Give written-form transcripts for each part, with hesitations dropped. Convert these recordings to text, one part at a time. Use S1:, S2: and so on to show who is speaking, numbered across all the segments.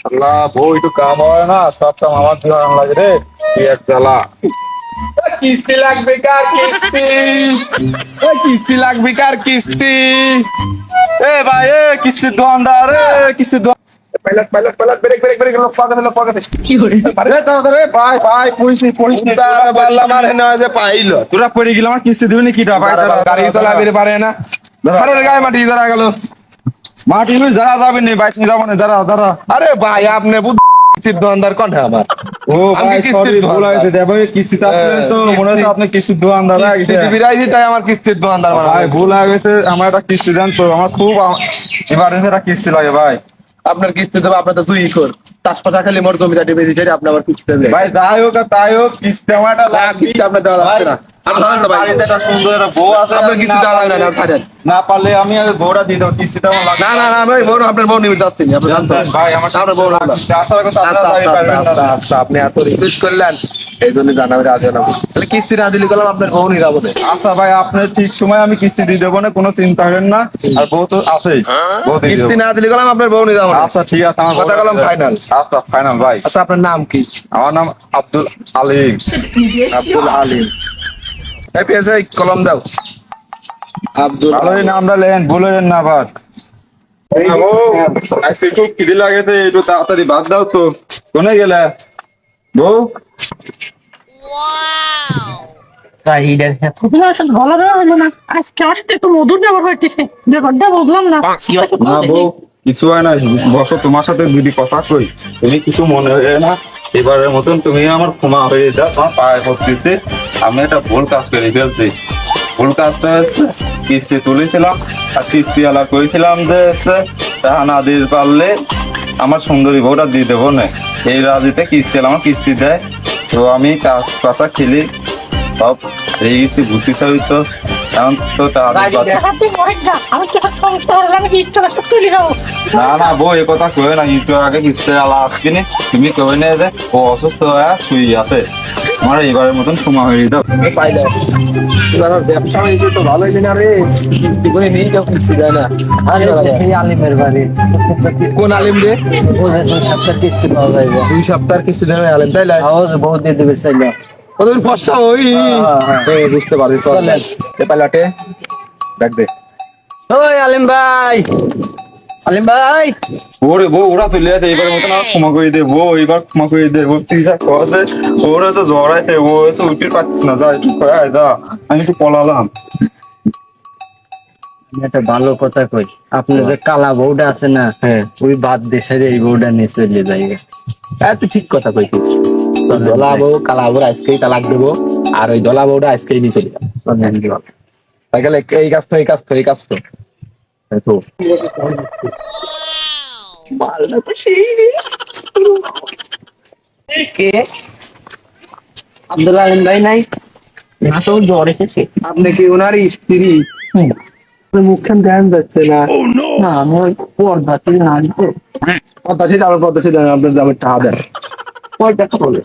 S1: আল্লাহ বউ একটু কাম হয় না, সব কাম আমার দিয়ে লাগে রে। কি এক জ্বালা।
S2: কিস্তি লাগবে কার কিস্তি? কিস্তি লাগবে কার কিস্তি?
S1: এ ভাই, এ কিস্তির দোকানদার, এ কিস্তির দোকান।
S2: Pilot pilot pilot brake brake brake লোক পাকাতে
S1: কি করে তাড়াতাড়ি ভাই ভাই, পড়িস নি
S2: তার বাল্লা মারে না যে পাইল
S1: তোরা পড়ে গেলে আমার কিস্তি দিবি না কি ভাই?
S2: গাড়ি চালাবে পারে না। সারের গায়ে মাটি যারা গেল।
S1: মাটি লুই যারা যাবে নি, বাইক নিয়ে যাবো না, যারা যারা।
S2: আরে ভাই আপনি কিস্তির দোকানদার কোনটা আমার?
S1: ও
S2: আমি
S1: ভাই
S2: কিস্তির
S1: সরি, ভুল
S2: দোকানদার।
S1: হয়েছে। দেখো কিস্তিতে আসলে তো মনে হচ্ছে আপনি কিস্তির দোকানদার হয়ে গেছে।
S2: কিস্তি বিরাইছি তাই আমার কিস্তির দোকানদার বানাবো।
S1: ভাই ভুল হয়ে গেছে, আমার একটা কিস্তি দেন তো, আমার খুব এমার্জেন্সি একটা কিস্তি লাগে ভাই।
S2: আপনার কিস্তি দেবো, আপনার তো দুই কর তাজপাতা খালি মোর জমিটা ডিবে দিতে আপনি আমার কিস্তি দেবেন।
S1: ভাই যাই হোক আর তাই হোক, কিস্তি আমার একটা লাগবে।
S2: কিস্তি আপনার দেওয়া লাগবে না।
S1: আমার বাড়িতে একটা সুন্দর একটা বউ আছে,
S2: আপনার কিস্তি দেওয়া লাগবে না, ছাড়েন।
S1: না পারলে আমি আর বউটা দিয়ে দেবো, কিস্তিটা আমার লাগবে।
S2: না না না ভাই বউ আপনার বউ নিবে যাচ্ছেন আপনি জানতেন
S1: ভাই আমার
S2: আপনার বউ লাগবে।
S1: আপনারা কথা আপনারা যাই পারবেন না।
S2: আচ্ছা আপনি এত রিকোয়েস্ট করলেন এই জন্য জানাবে রাজি হলাম। তাহলে কিস্তি না দিলে গেলাম আপনার বউ নিয়ে যাবো।
S1: আচ্ছা ভাই, আপনার ঠিক সময় আমি কিস্তি দিয়ে দেবো না, কোনো চিন্তা করেন না। আর বউ তো আছেই, বউ দিয়ে
S2: কিস্তি
S1: দেবো।
S2: না দিলে গেলাম আপনার বউ নিয়ে যাবো।
S1: আচ্ছা ঠিক আছে, আমার
S2: কথা বললাম final।
S1: আচ্ছা ফাইনাল ভাই।
S2: আচ্ছা আপনার নাম কি?
S1: আমার নাম আব্দুল আলিম।
S2: আব্দুল আলিম। এই পেয়েছে কলম দাও। আব্দুল
S1: ভালোই নামটা লেন, বলেন না ভাত। আজকে খুব খিদে লাগে তো, একটু তাড়াতাড়ি ভাত দাও তো। কোনে গেলে বউ?
S3: তাই এটার এতগুলো আসলে ভালো হলো না। আজকে আমার সাথে একটু মধুর ব্যবহার হইতেছে, ব্যাপারটা বুঝলাম না কি হয়েছে
S1: না বউ, কিছু হয় না, বসো, তোমার সাথে দুটি কথা কই। তুমি কিছু মনে হয় না, এবারের মতন তুমি আমার ক্ষমা হয়ে যাও, তোমার পায়ে পড়তেছে। আমি একটা ভুল কাজ করে ফেলছি। ভুল কাজটা হচ্ছে কিস্তি তুলেছিলাম, আর কিস্তি আলা করেছিলাম যে হচ্ছে টাকা না দিতে পারলে আমার সুন্দরী বউটা দিয়ে দেবো না। এই রাজিতে কিস্তি এলাম, আমার কিস্তি দেয়। তো আমি কাজ কাঁচা খেলি সব রেগে গেছি, বুঝতে চাই তো। এখন তো টাকা দিতে পারছি না।
S3: আমি কি সমস্যা হলো, আমি কি ইচ্ছা তুলি যাবো?
S1: না না বউ, এ কথা কয়ে না, একটু আগে কিস্তি আলা আসবিনি। তুমি কবে নিয়ে যে ও অসুস্থ হয়ে শুই আছে, আমার এবারের মতন সময় হয়ে দাও।
S2: পাইলে আমার ব্যবসা হয়েছে তো ভালোই না রে। কিস্তি করে নিয়ে যাও, কিস্তি দেয় না।
S3: আরে সেই আলিমের বাড়ি,
S2: কোন আলিম রে?
S3: ও যে 2 সপ্তাহ কিস্তি পাওয়া যাইবে।
S2: 2 সপ্তাহের কিস্তি দেবে আলিম তাই লাই?
S3: ও যে বহুত দিয়ে দিবে চাইলে।
S2: ওদের ফসা ওই বুঝতে পারি।
S3: চলেন।
S2: এ পাইলটে দেখ দে। ওই আলিম ভাই, আলিম ভাই।
S1: ওরে বউ, ওরা চলে যেতে এবারের মতন আর ক্ষমা করে দে বউ, এবার ক্ষমা করে দে বউ। তুই যা কথা, ওর হচ্ছে জ্বর আছে, ও হচ্ছে উঠির পাচ্ছিস না, যা একটু করে আয়, যা। আমি একটু পলালাম।
S3: আমি একটা ভালো কথা কই, আপনার যে কালা বউটা আছে না,
S2: হ্যাঁ
S3: ওই বাদ দেশে এই বউটা নিয়ে চলে যাইবে।
S2: তুই ঠিক কথা কইছিস। তো দলা বউ কালা বউ আজকেই তালাক দেবো, আর ওই দলা বউটা আজকেই নিয়ে চলে যাবো। তাই গেলে এই কাজ তো এই কাজ তো এই কাজ তো তো মালটা তো সেই রে।
S3: কে? আব্দুল আলিম ভাই নাই? না তো জ্বর এসেছে।
S2: আপনি কি ওনার স্ত্রী? মুখখান ধ্যান যাচ্ছে না।
S3: না আমি ওই পর্দাতে হাঁটবো।
S2: পদ্মা সেতু আপনার দামের টাকা দেন।
S3: কয়টা করবে?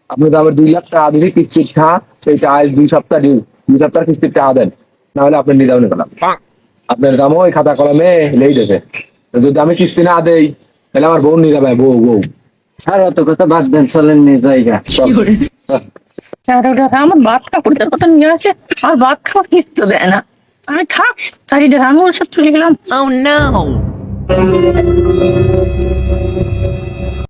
S2: আপনার দামের 2 লাখ টাকা দিলে কিস্তির টাকা, সেইটা আজ 2 সপ্তাহ দিন, 2 সপ্তাহ কিস্তির টাকা দেন, না হলে আপনার নিয়ে যাবেন গেলাম। আপনার দাম ওই খাতা কলমে লেই দেবে। যদি আমি কিস্তি না দেই তাহলে আমার বউ নিয়ে যাবে। বউ বউ
S3: স্যার অত কথা বাদ দেন, চলেন নিয়ে জায়গা। আমার ভাত কাপড়ের কথা নিয়ে আছে, আর ভাত খাওয়ার কিস্তি দেয় না। আমি থাক চারিটা আমি ওর সাথে চলে গেলাম।